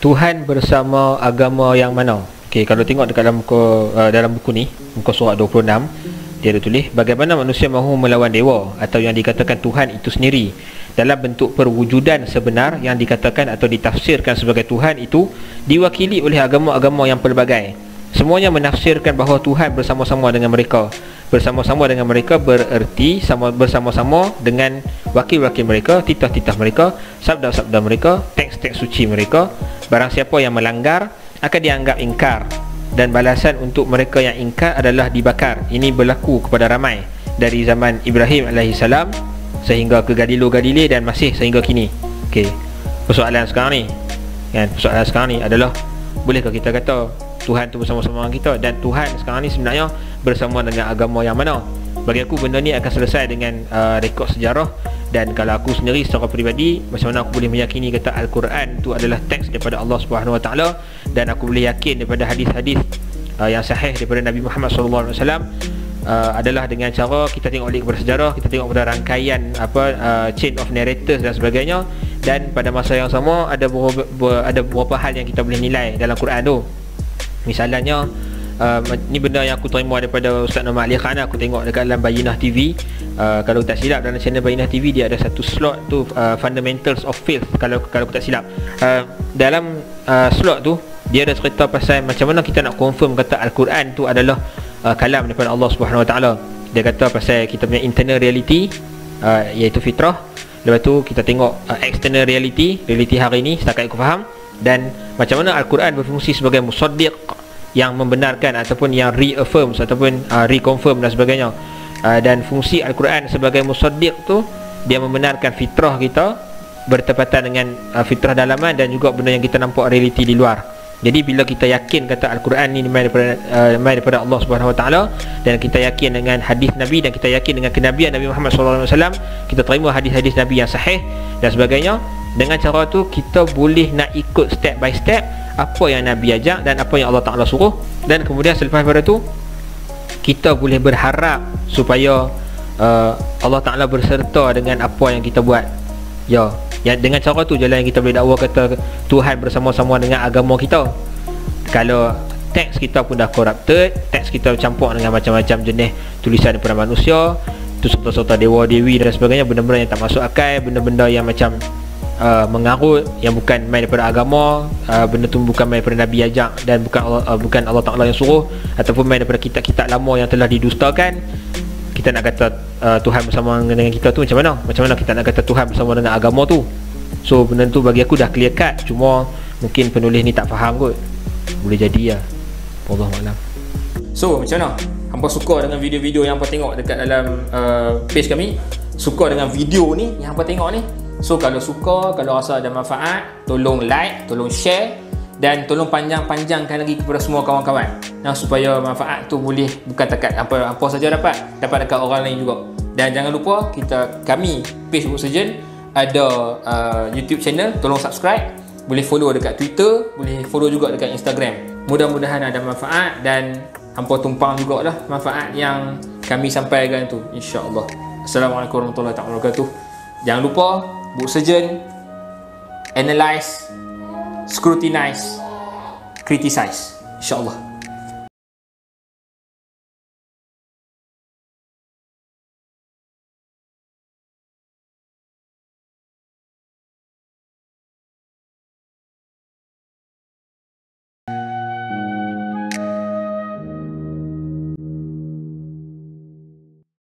Tuhan bersama agama yang mana? Okey, kalau tengok dekat dalam buku ni, muka surat 26, dia ada tulis bagaimana manusia mahu melawan dewa atau yang dikatakan Tuhan itu sendiri dalam bentuk perwujudan sebenar yang dikatakan atau ditafsirkan sebagai Tuhan itu diwakili oleh agama-agama yang pelbagai. Semuanya menafsirkan bahawa Tuhan bersama-sama dengan mereka. Bersama-sama dengan mereka bererti bersama-sama dengan wakil-wakil mereka, titah-titah mereka, sabda-sabda mereka, teks-teks suci mereka. Barang siapa yang melanggar akan dianggap ingkar, dan balasan untuk mereka yang ingkar adalah dibakar. Ini berlaku kepada ramai dari zaman Ibrahim AS sehingga ke Galilei dan masih sehingga kini. Okey, persoalan sekarang ni kan, persoalan sekarang ni adalah bolehkah kita kata Tuhan tu bersama-sama dengan kita, dan Tuhan sekarang ni sebenarnya bersama dengan agama yang mana? Bagi aku benda ni akan selesai dengan rekod sejarah. Dan kalau aku sendiri secara peribadi, macam mana aku boleh meyakini kata Al-Quran tu adalah teks daripada Allah Subhanahu Wa Taala, dan aku boleh yakin daripada hadis-hadis yang sahih daripada Nabi Muhammad SAW, adalah dengan cara kita tengok balik kepada sejarah, kita tengok pada rangkaian chain of narrators dan sebagainya. Dan pada masa yang sama ada beberapa hal yang kita boleh nilai dalam Quran tu. Misalnya ni benda yang aku terima daripada Ustaz Muhammad Ali Khan. Aku tengok dekat dalam Bayyinah TV. Kalau tak silap dalam channel Bayyinah TV dia ada satu slot tu, Fundamentals of Faith, kalau aku tak silap. Dalam slot tu dia ada cerita pasal macam mana kita nak confirm kata Al-Quran tu adalah kalam daripada Allah Subhanahu Wa Taala. Dia kata pasal kita punya internal reality, iaitu fitrah. Lepas tu kita tengok external reality hari ni setakat aku faham, dan macam mana Al-Quran berfungsi sebagai musaddiq, yang membenarkan ataupun yang reaffirms ataupun reconfirm dan sebagainya. Dan fungsi Al-Quran sebagai musaddiq tu, dia membenarkan fitrah kita bertepatan dengan fitrah dalaman, dan juga benda yang kita nampak realiti di luar. Jadi bila kita yakin kata Al-Quran ni mai daripada Allah Subhanahu Wa Taala, dan kita yakin dengan hadis Nabi, dan kita yakin dengan kenabian Nabi Muhammad SAW, kita terima hadis-hadis Nabi yang sahih dan sebagainya. Dengan cara tu kita boleh nak ikut step by step apa yang Nabi ajak dan apa yang Allah Ta'ala suruh. Dan kemudian selepas daripada tu kita boleh berharap supaya Allah Ta'ala berserta dengan apa yang kita buat. Ya, dengan cara tu jalan yang kita boleh dakwa kata Tuhan bersama-sama dengan agama kita. Kalau teks kita pun dah corrupted, teks kita campur dengan macam-macam jenis tulisan daripada manusia, tu serta-serta dewa-dewi dan sebagainya, benda-benda yang tak masuk akal, benda-benda yang macam mengarut, yang bukan main daripada agama, benda tu bukan main daripada Nabi ajak, dan bukan Allah Ta'ala yang suruh, ataupun main daripada kitab-kitab lama yang telah didustakan. Kita nak kata Tuhan bersama dengan kita tu macam mana? Macam mana kita nak kata Tuhan bersama dengan agama tu? So benda tu bagi aku dah clear cut, cuma mungkin penulis ni tak faham kot. Boleh jadi lah, Wallahualam. So macam mana? Hampa suka dengan video-video yang hampa tengok dekat dalam page kami? Suka dengan video ni yang hampa tengok ni? So kalau suka, kalau rasa ada manfaat, tolong like, tolong share, dan tolong panjang-panjangkan lagi kepada semua kawan-kawan, supaya manfaat tu boleh bukan takat apa saja dapat dekat orang lain juga. Dan jangan lupa kami Facebook Surgeon ada YouTube channel, tolong subscribe, boleh follow dekat Twitter, boleh follow juga dekat Instagram. Mudah-mudahan ada manfaat, dan hampa tumpang jugalah manfaat yang kami sampaikan tu, insya-Allah. Assalamualaikum warahmatullahi wabarakatuh. Jangan lupa Book Surgeon, analyze, scrutinize, criticize, insya-Allah.